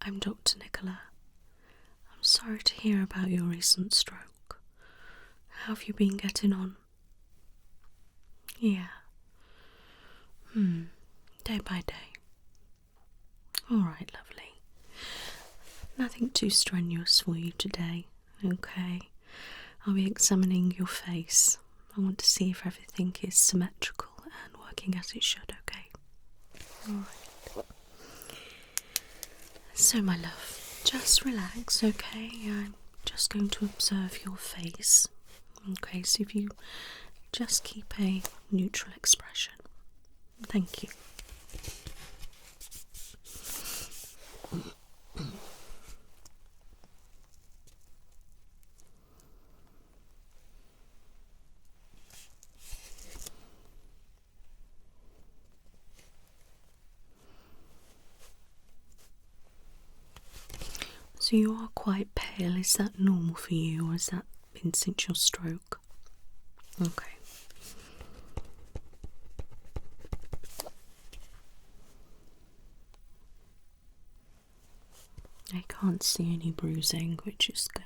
I'm Dr. Nicola. I'm sorry to hear about your recent stroke. How have you been getting on? Yeah. Day by day. Alright, lovely. Nothing too strenuous for you today, okay? I'll be examining your face. I want to see if everything is symmetrical and working as it should, okay? Alright. So, my love, just relax, okay? I'm just going to observe your face. Okay, so if you just keep a neutral expression. Thank you. So you are quite pale. Is that normal for you, or has that been since your stroke? Okay. I can't see any bruising, which is good.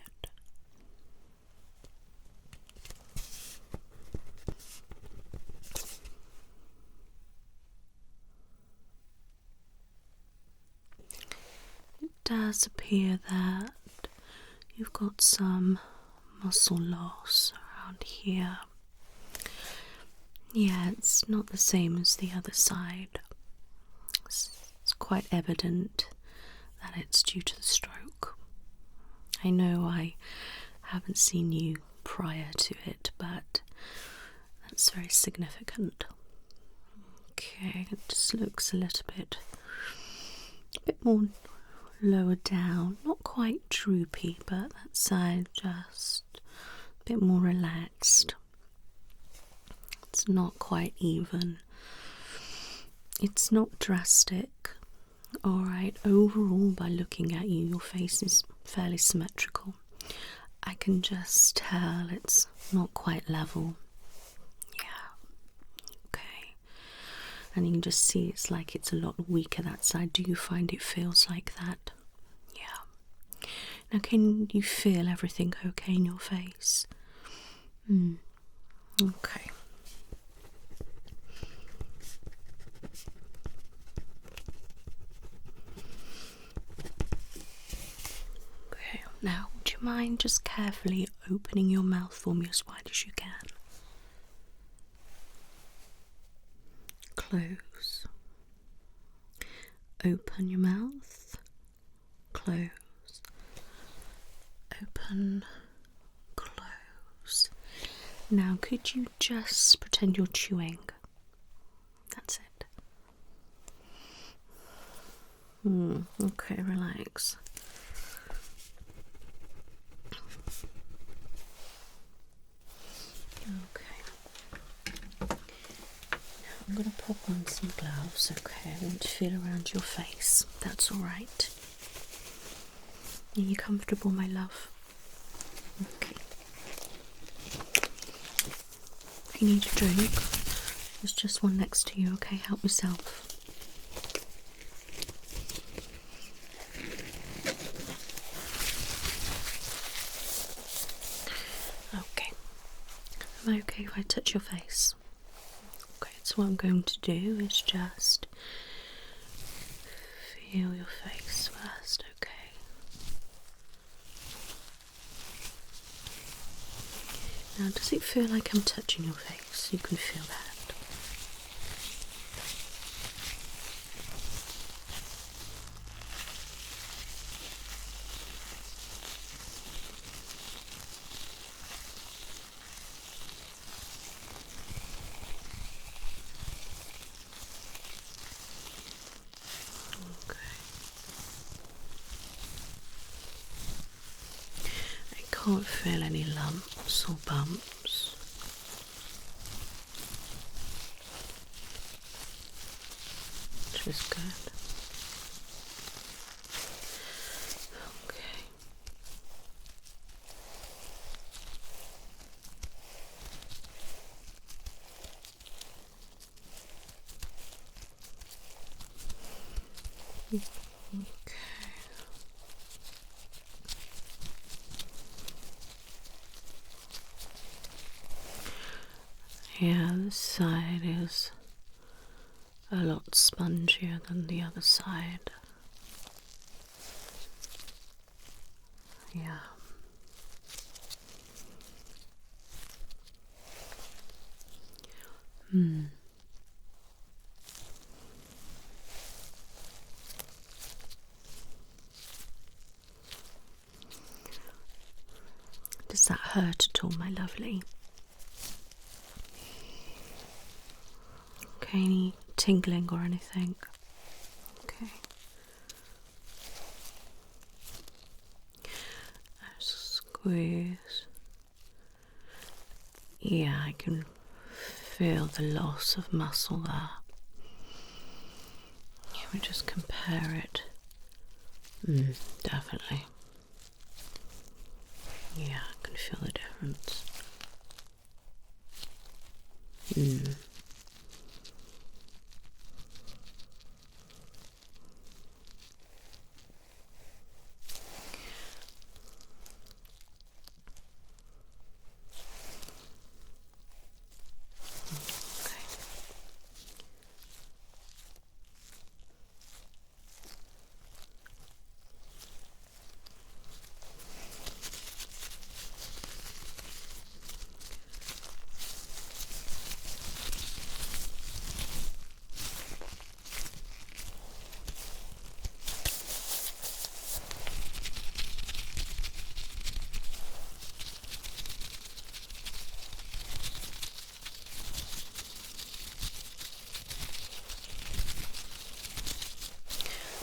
It does appear that you've got some muscle loss around here. Yeah, it's not the same as the other side. It's quite evident that it's due to the stroke. I know I haven't seen you prior to it, but that's very significant. Okay, it just looks a bit more lower down, not quite droopy, but that side just a bit more relaxed. It's not quite even. It's not drastic. Alright, overall, by looking at you, your face is fairly symmetrical. I can just tell it's not quite level. Yeah. Okay. And you can just see it's like it's a lot weaker that side. Do you find it feels like that? Yeah. Now, can you feel everything okay in your face? Okay. Okay, now would you mind just carefully opening your mouth for me as wide as you can? Close. Open your mouth. Close. Open. Close. Now, could you just pretend you're chewing? That's it. Okay, relax. Okay. Now I'm going to pop on some gloves, okay? I want to feel around your face. That's alright. Are you comfortable, my love? Okay. If you need a drink, there's just one next to you, okay? Help yourself. Okay. Am I okay if I touch your face? Okay, so what I'm going to do is just feel your face first, okay? Now, does it feel like I'm touching your face? You can feel that. I can't feel any lumps or bumps. Which is good. Okay. Okay. Yeah, this side is a lot spongier than the other side. Yeah. Does that hurt at all, my lovely? Okay, any tingling or anything? Okay. Squeeze. Yeah, I can feel the loss of muscle there. We just compare it. Definitely. Yeah, I can feel the difference.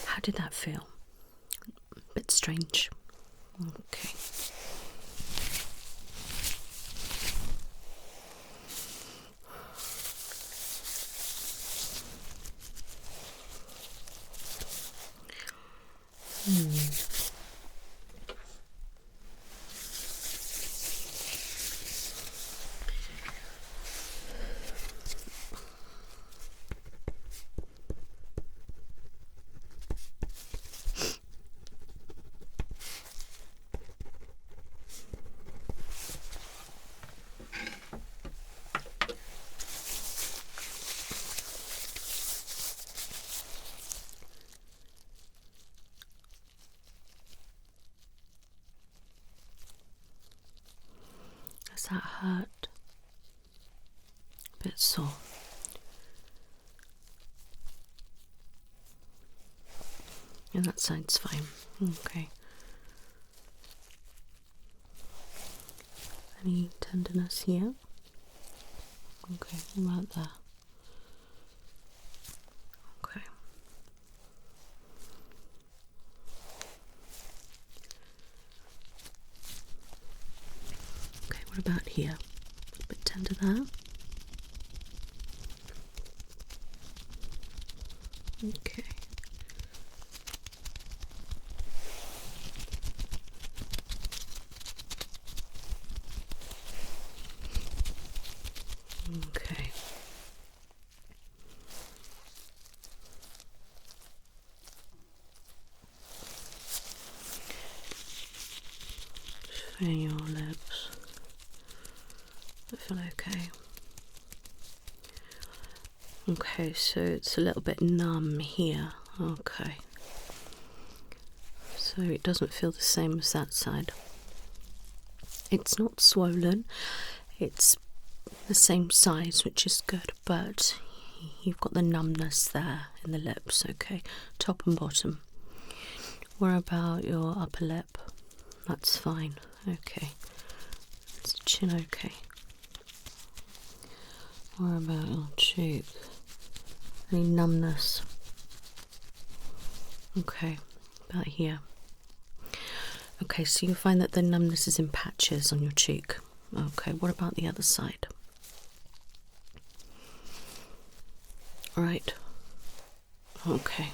How did that feel? A bit strange. Okay. Does that hurt? A bit sore. And that side's fine. Okay. Any tenderness here? Okay, what about there? Okay. Okay, what about here? A bit tender there? Okay. Okay. Feel your lips. I feel okay. Okay, so it's a little bit numb here. Okay. So it doesn't feel the same as that side. It's not swollen. It's the same size, which is good, but you've got the numbness there in the lips, okay? Top and bottom. What about your upper lip? That's fine. Okay. Is the chin okay? What about your cheek? Any numbness? Okay. About here. Okay, so you find that the numbness is in patches on your cheek. Okay, what about the other side? Right. Okay.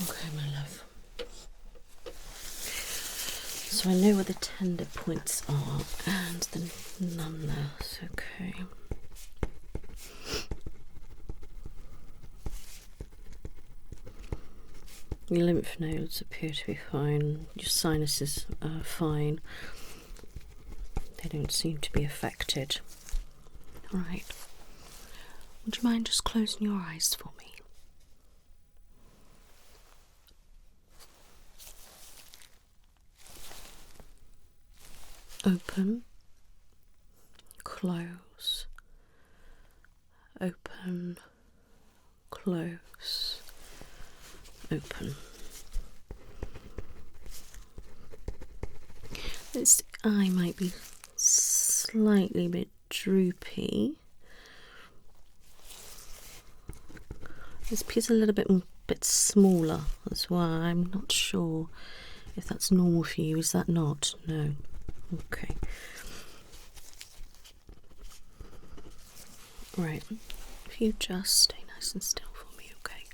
Okay, my love. So I know where the tender points are and the numbness, okay. Your lymph nodes appear to be fine. Your sinuses are fine. They don't seem to be affected. Alright. Would you mind just closing your eyes for me? Open, close, open, close, open. This eye might be slightly a bit droopy. This piece is a little bit smaller as well. I'm not sure if that's normal for you. Is that not? No. Okay. Right. If you just stay nice and still for me, okay?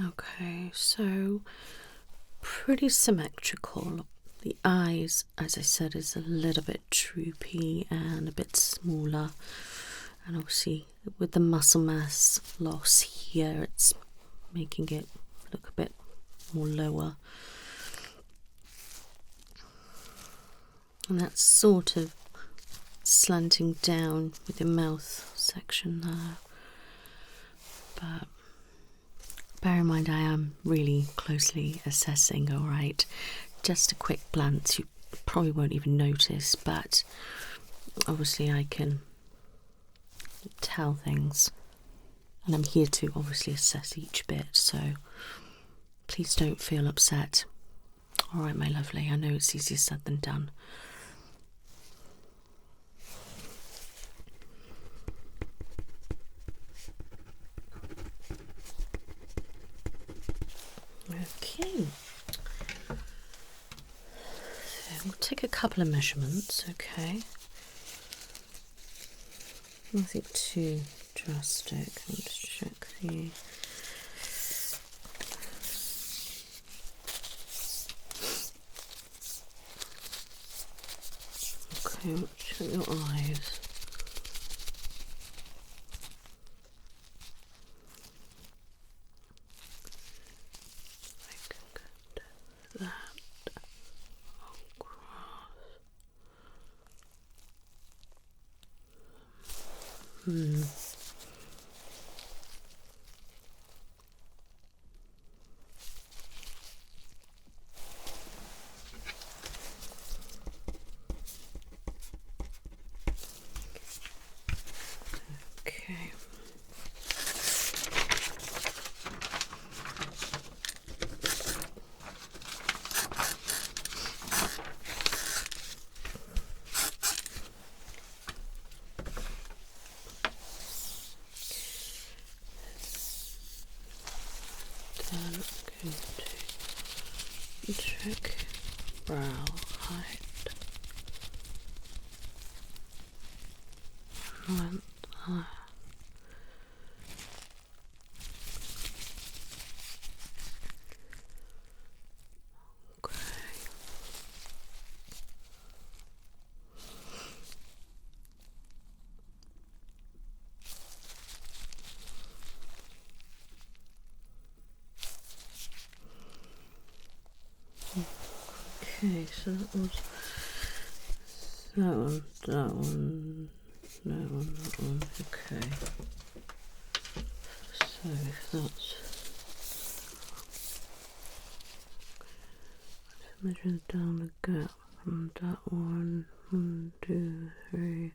Okay, so pretty symmetrical. The eyes, as I said, is a little bit droopy and a bit smaller, and obviously with the muscle mass loss here, it's making it look a bit more lower, and that's sort of slanting down with your mouth section there. But bear in mind, I am really closely assessing, alright? Just a quick glance, you probably won't even notice, but obviously I can tell things, and I'm here to obviously assess each bit, so please don't feel upset. Alright, my lovely, I know it's easier said than done. Okay, so we'll take a couple of measurements, okay? Nothing too drastic. I'll just check the okay, check your eyes. I can get that across. Okay. Then I'm going to check brow height. Front eye. Okay. Okay, so that was that one, that one, okay. So that's measure down the gap from that one, 1, 2, 3,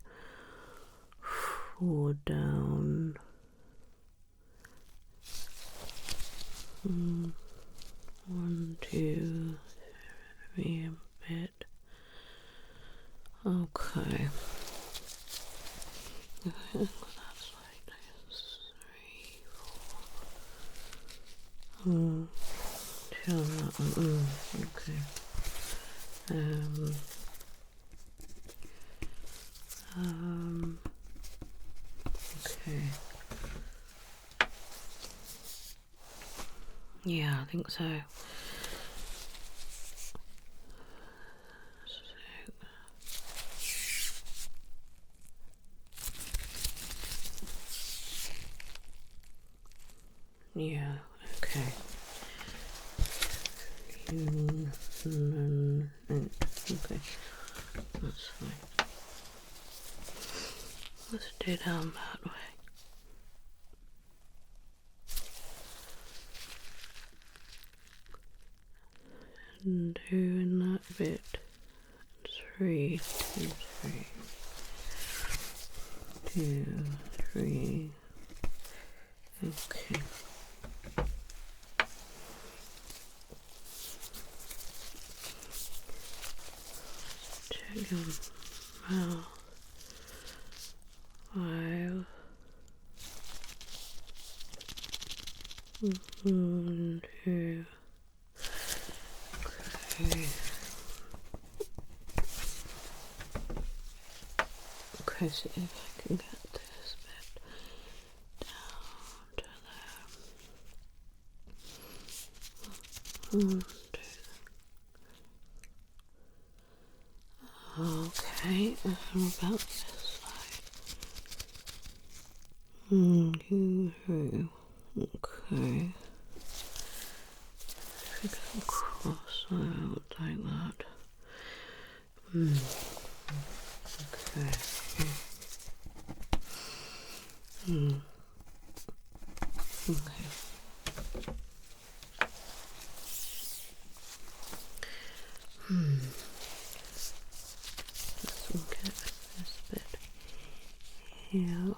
4 down. 1, 2, 3 a bit. Okay. That's like this. 3, 4. Tell that one. Okay. Okay. Yeah, I think so. Yeah, okay. Okay, that's fine. Let's do down that way. And doing that bit. 3, 2, 3. 2, 3. Okay. Check your mouth. 5. 1, 2. Okay. Okay, so if I can get this bit down to there. 1, 2. Okay, and about this side. 1, 2, 3. Okay. If we can cross out like that. Okay. Okay. Let's look at this bit here.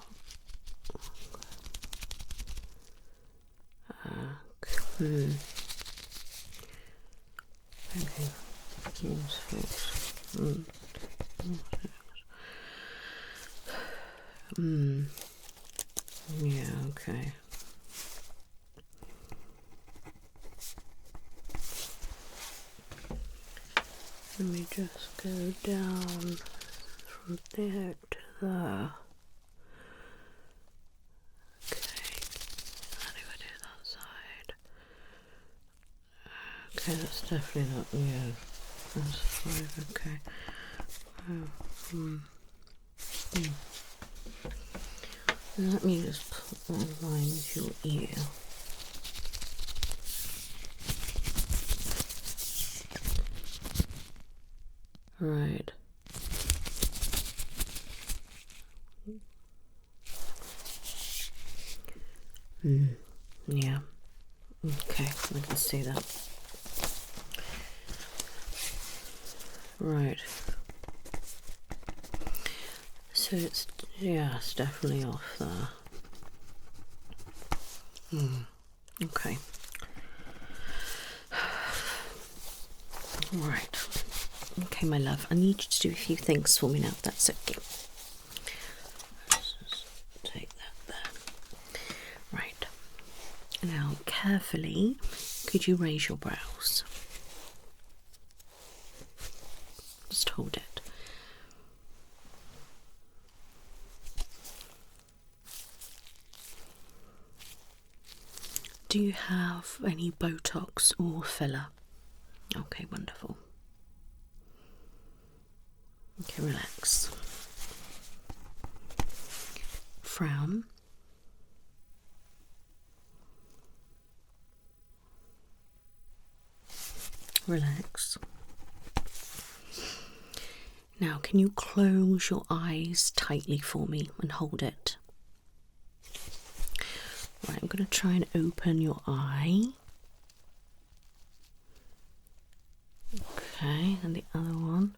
Okay. Okay. Yeah, okay. Let me just go down from there to there. Okay. How do I do that side? Okay, that's definitely not, yeah. That's 5, okay. Let me just put that line with your ear. Right. Yeah. Okay, I can see that. Right. So it's, yeah, it's definitely off there. Okay. Right. Okay, my love, I need you to do a few things for me now, if that's okay. Let's just take that there. Right. Now, carefully, could you raise your brows? Just hold it. Do you have any Botox or filler? Okay, wonderful. Okay, relax. Frown. Relax. Now, can you close your eyes tightly for me and hold it? Right, I'm going to try and open your eye. Okay, and the other one.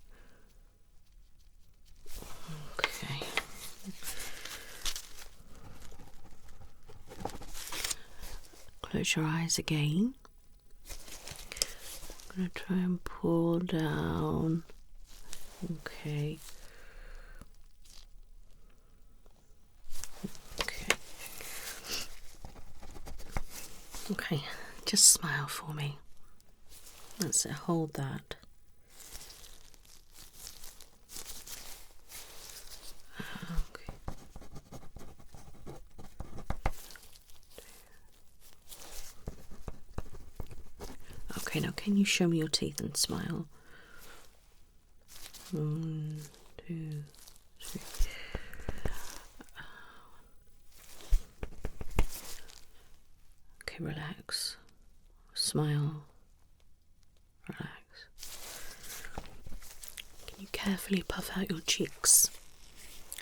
Okay. Close your eyes again. I'm going to try and pull down. Okay. Okay. Okay, just smile for me. That's it, hold that. Okay. Okay, now can you show me your teeth and smile? 1, 2, 3. Okay, relax. Smile. Relax. Can you carefully puff out your cheeks?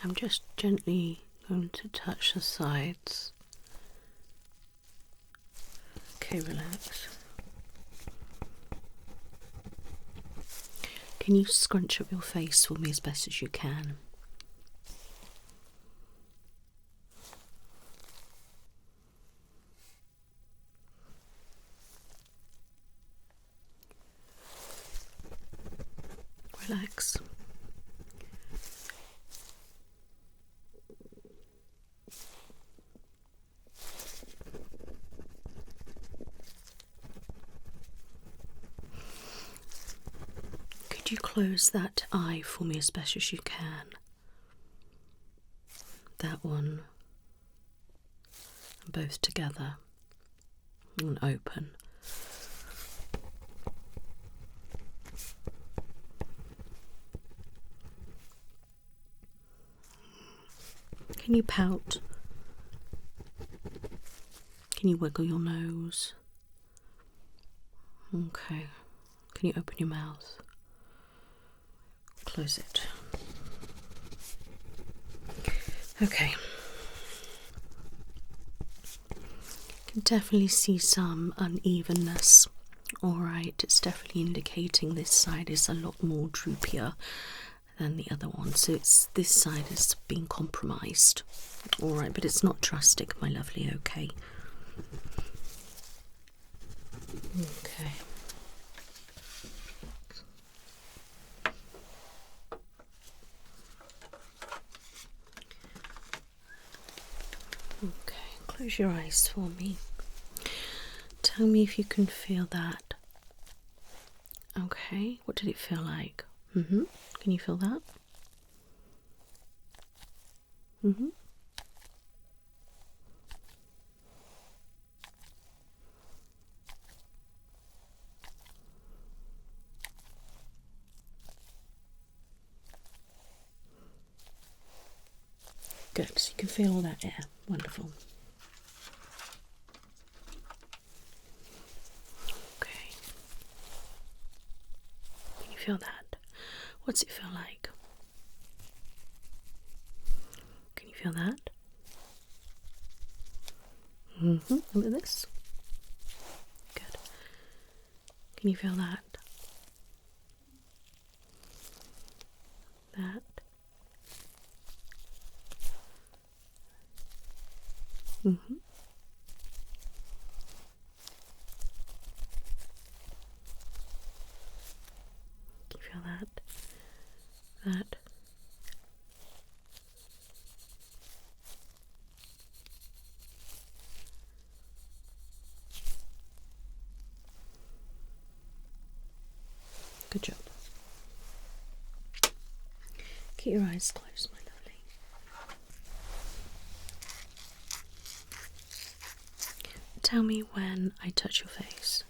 I'm just gently going to touch the sides. Okay, relax. Can you scrunch up your face for me as best as you can? Relax. Could you close that eye for me as best as you can? That one. Both together. And open. Can you pout? Can you wiggle your nose? Okay. Can you open your mouth? Close it. Okay. Can definitely see some unevenness. Alright, it's definitely indicating this side is a lot more droopier than the other one, so this side is being compromised. Alright, but it's not drastic, my lovely, okay? Okay. Okay, close your eyes for me. Tell me if you can feel that. Okay, what did it feel like? Can you feel that? Good, so you can feel all that air. Wonderful. Okay. Can you feel that? What's it feel like? Can you feel that? Look at this. Good. Can you feel that? That. Can you feel that? That. Good job. Keep your eyes closed, my lovely. Tell me when I touch your face.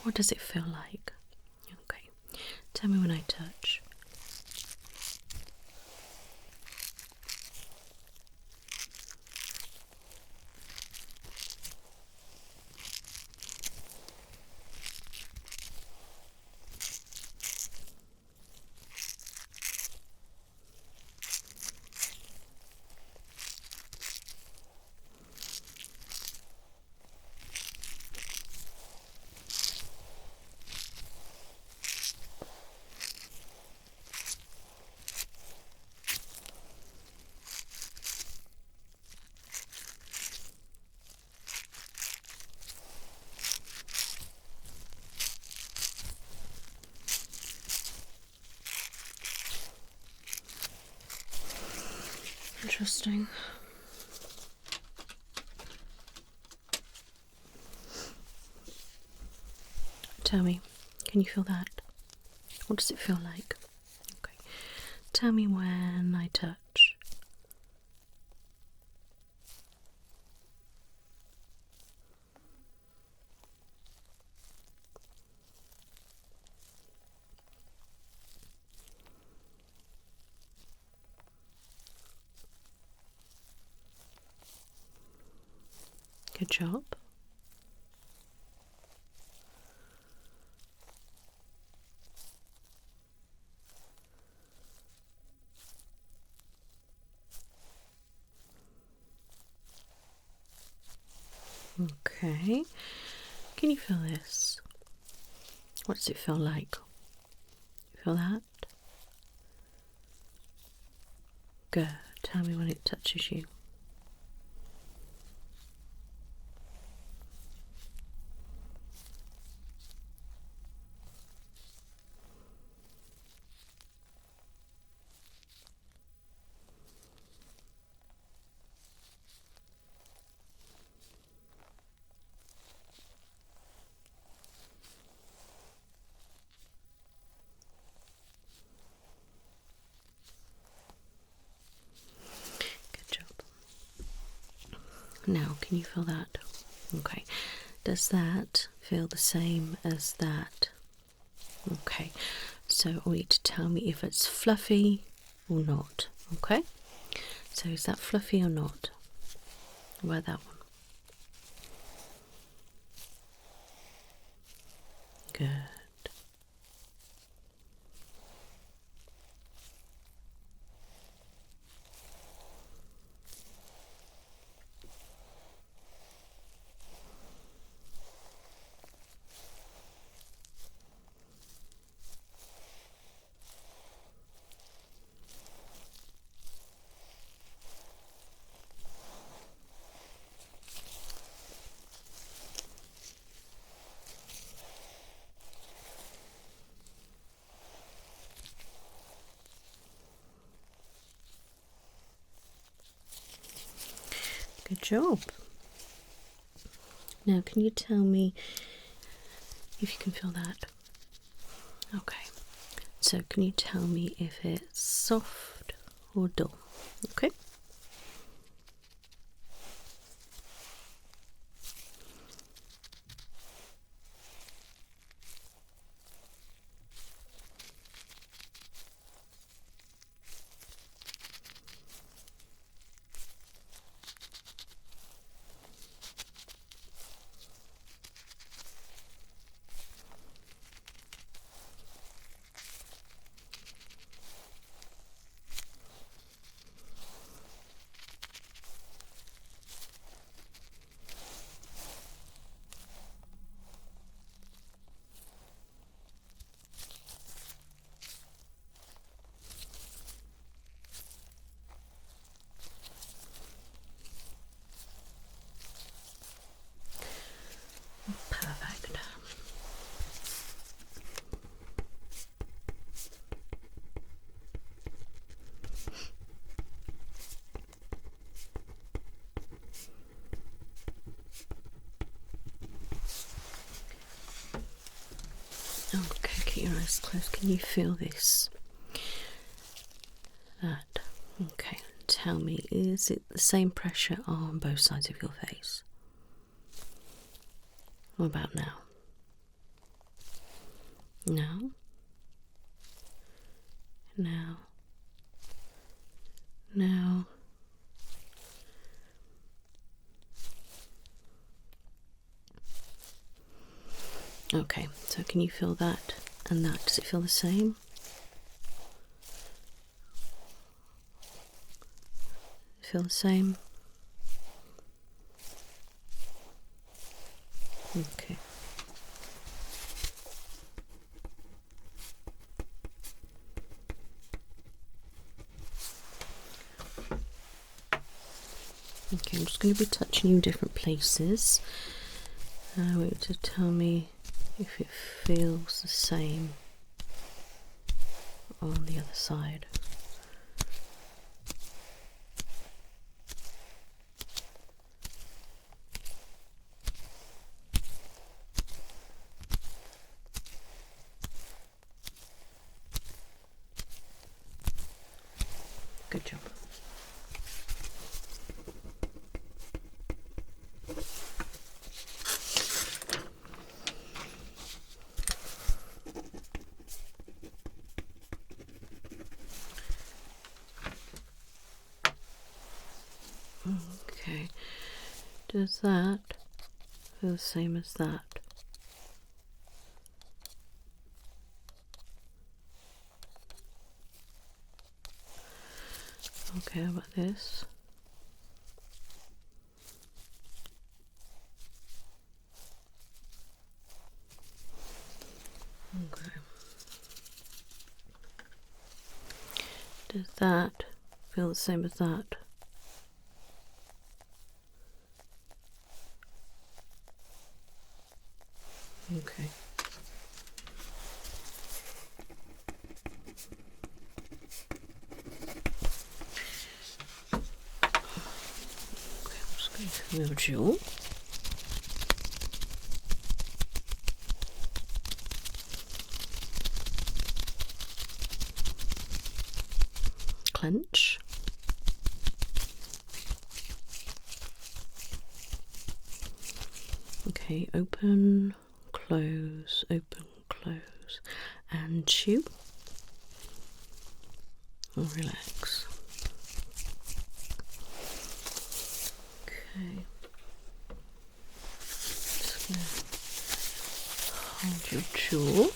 What does it feel like? Okay. Tell me when I touch. interesting. Tell me, can you feel that? What does it feel like? Okay. Tell me when I touch. Good job. Okay. Can you feel this? What does it feel like? Feel that? Good. Tell me when it touches you. Good job. Now, can you feel that? Okay. Does that feel the same as that? Okay. So I want you to tell me if it's fluffy or not. Okay. So is that fluffy or not? What about that one? Good. Good job. Now, can you tell me if you can feel that? Okay. So, can you tell me if it's soft or dull? Okay. Perfect. Okay, keep your eyes closed. Can you feel this? That. Okay, tell me, is it the same pressure on both sides of your face? What about now? Now? Now? Now? Okay, so can you feel that and that? Does it feel the same? Feel the same? Okay. Okay, I'm just going to be touching you in different places. I want you to tell me if it feels the same on the other side. Good job. Okay, does that feel the same as that? Okay, how about this? Okay. Does that feel the same as that? Okay. Okay, I'm just going to move your clench. Okay, open, close, and chew. And relax. Okay. Just hold your jaw.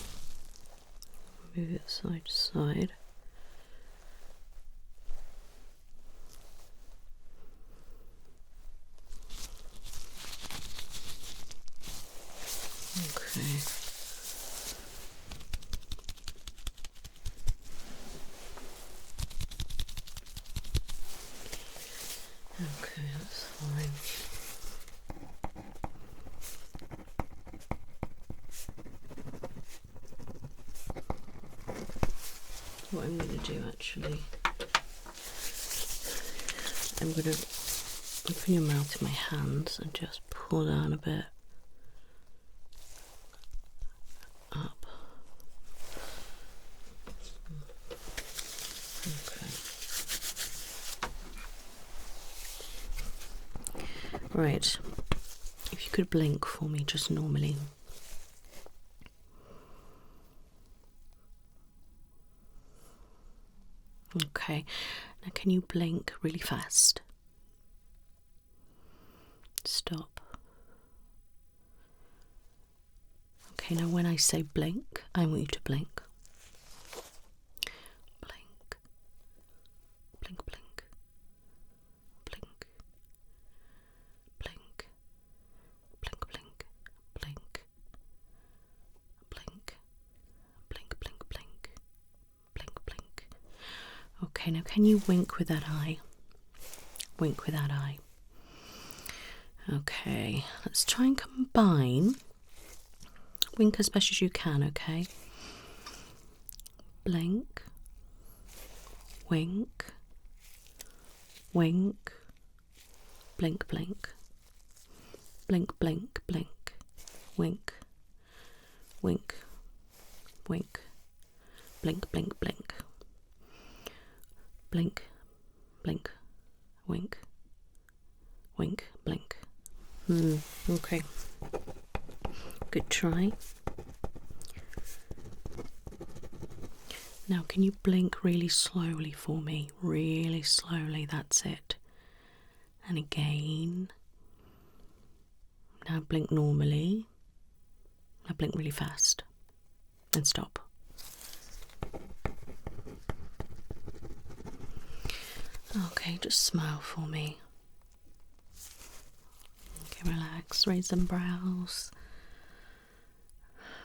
Move it side to side. Okay. Okay, that's fine. What I'm going to do actually, I'm going to open your mouth in my hands and just pull down a bit. Up. Okay. Right. If you could blink for me just normally. Okay. Now can you blink really fast? Stop. Okay, now when I say blink, I want you to blink. Blink. Blink, blink. Blink. Blink. Blink, blink. Blink. Blink. Blink, blink, blink. Blink, blink. Okay, now can you wink with that eye? Wink with that eye. Okay, let's try and combine. Wink as best as you can, okay? Blink. Wink. Wink. Blink, blink. Blink, blink, blink. Wink. Wink. Wink. Blink, blink, blink. Blink. Blink. Wink. Wink. Blink. Okay. Good try. Now, can you blink really slowly for me? Really slowly, that's it. And again. Now blink normally. Now blink really fast. And stop. Okay, just smile for me. Okay, relax. Raise some brows.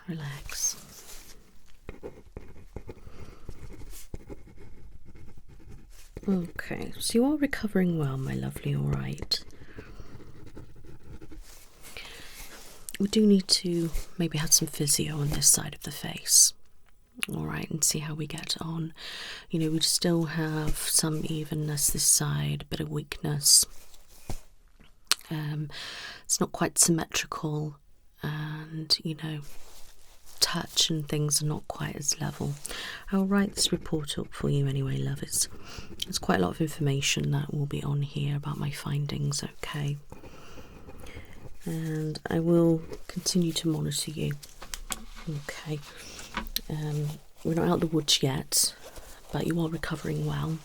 Relax. Okay, so you are recovering well, my lovely, alright. We do need to maybe have some physio on this side of the face. Alright, and see how we get on. You know, we still have some evenness this side, a bit of weakness. It's not quite symmetrical, and, you know, touch and things are not quite as level. I'll write this report up for you anyway, love. It's quite a lot of information that will be on here about my findings, okay? And I will continue to monitor you, okay? We're not out of the woods yet, but you are recovering well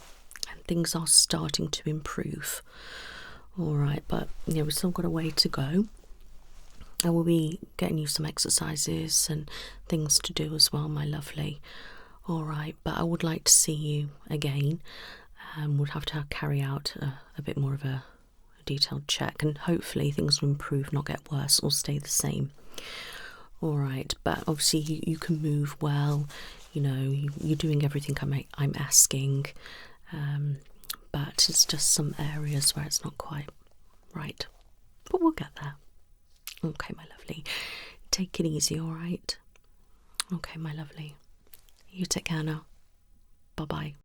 and things are starting to improve. Alright, but we've still got a way to go. I will be getting you some exercises and things to do as well, my lovely. Alright, but I would like to see you again. Would have to carry out a bit more of a detailed check, and hopefully things will improve, not get worse or stay the same. Alright, but obviously you can move well, you're doing everything I'm asking, but it's just some areas where it's not quite right. But we'll get there. Okay, my lovely. Take it easy, alright? Okay, my lovely. You take care now. Bye-bye.